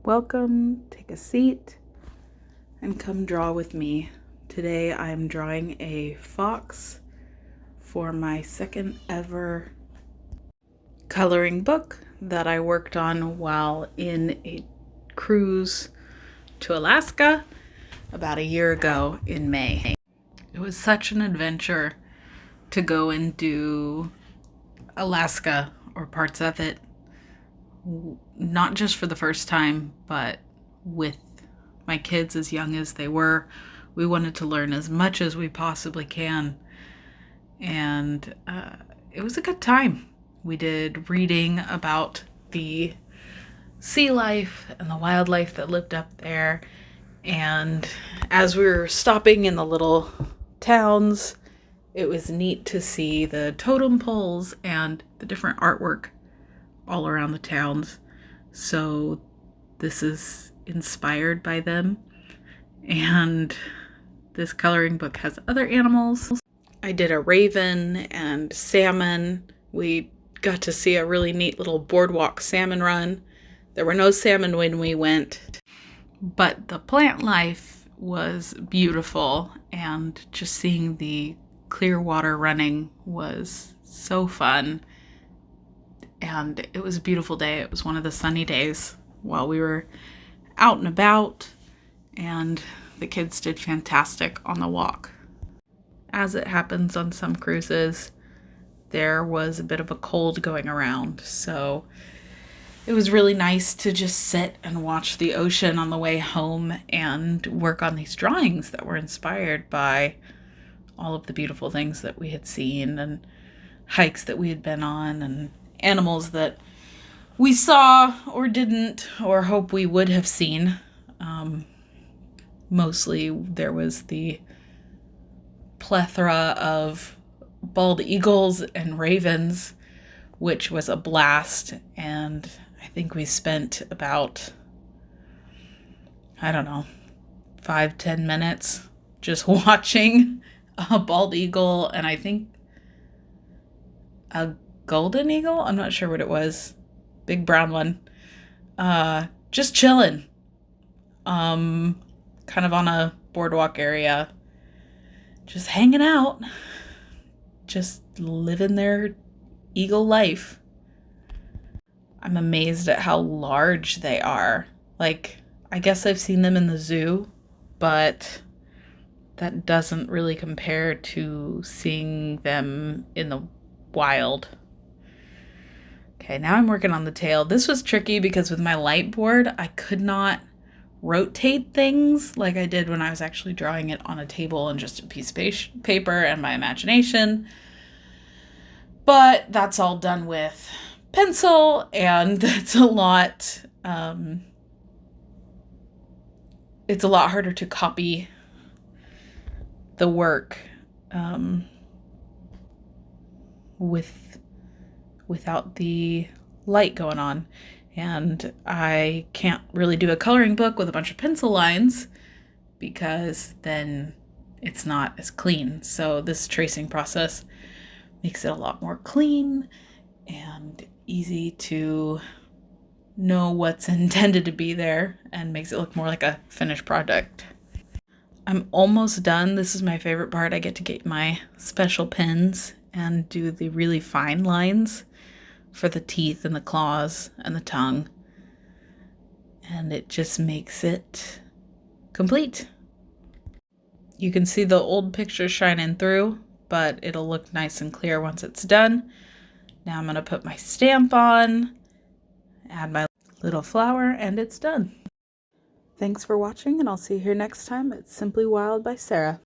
Welcome, take a seat, and come draw with me. Today I'm drawing a fox for my second ever coloring book that I worked on while in a cruise to Alaska about a year ago in May. It was such an adventure to go and do Alaska or parts of it, not just for the first time, but with my kids as young as they were. We wanted to learn as much as we possibly can, and it was a good time. We did reading about the sea life and the wildlife that lived up there, and as we were stopping in the little towns, it was neat to see the totem poles and the different artwork all around the towns. So this is inspired by them, and this coloring book has other animals. I did a raven and salmon. We got to see a really neat little boardwalk salmon run. There were no salmon when we went, but the plant life was beautiful, and just seeing the clear water running was so fun. And it was a beautiful day. It was one of the sunny days while we were out and about, and the kids did fantastic on the walk. As it happens on some cruises, there was a bit of a cold going around, so it was really nice to just sit and watch the ocean on the way home and work on these drawings that were inspired by all of the beautiful things that we had seen, and hikes that we had been on, and animals that we saw or didn't or hope we would have seen. Mostly there was the plethora of bald eagles and ravens, which was a blast. And I think we spent about, 5-10 minutes just watching a bald eagle, and I think a golden eagle. I'm not sure what it was. Big brown one. Just chilling. Kind of on a boardwalk area. Just hanging out. Just living their eagle life. I'm amazed at how large they are. Like, I guess I've seen them in the zoo, but that doesn't really compare to seeing them in the wild. Okay, now I'm working on the tail. This was tricky because with my light board, I could not rotate things like I did when I was actually drawing it on a table and just a piece of paper and my imagination. But that's all done with pencil, and that's a lot, it's a lot harder to copy the work without the light going on. And I can't really do a coloring book with a bunch of pencil lines because then it's not as clean. So this tracing process makes it a lot more clean and easy to know what's intended to be there, and makes it look more like a finished product. I'm almost done. This is my favorite part. I get to get my special pens and do the really fine lines for the teeth and the claws and the tongue. And it just makes it complete. You can see the old picture shining through, but it'll look nice and clear once it's done. Now I'm going to put my stamp on, add my little flower, and it's done. Thanks for watching, and I'll see you here next time at Simply Wild by Sarah.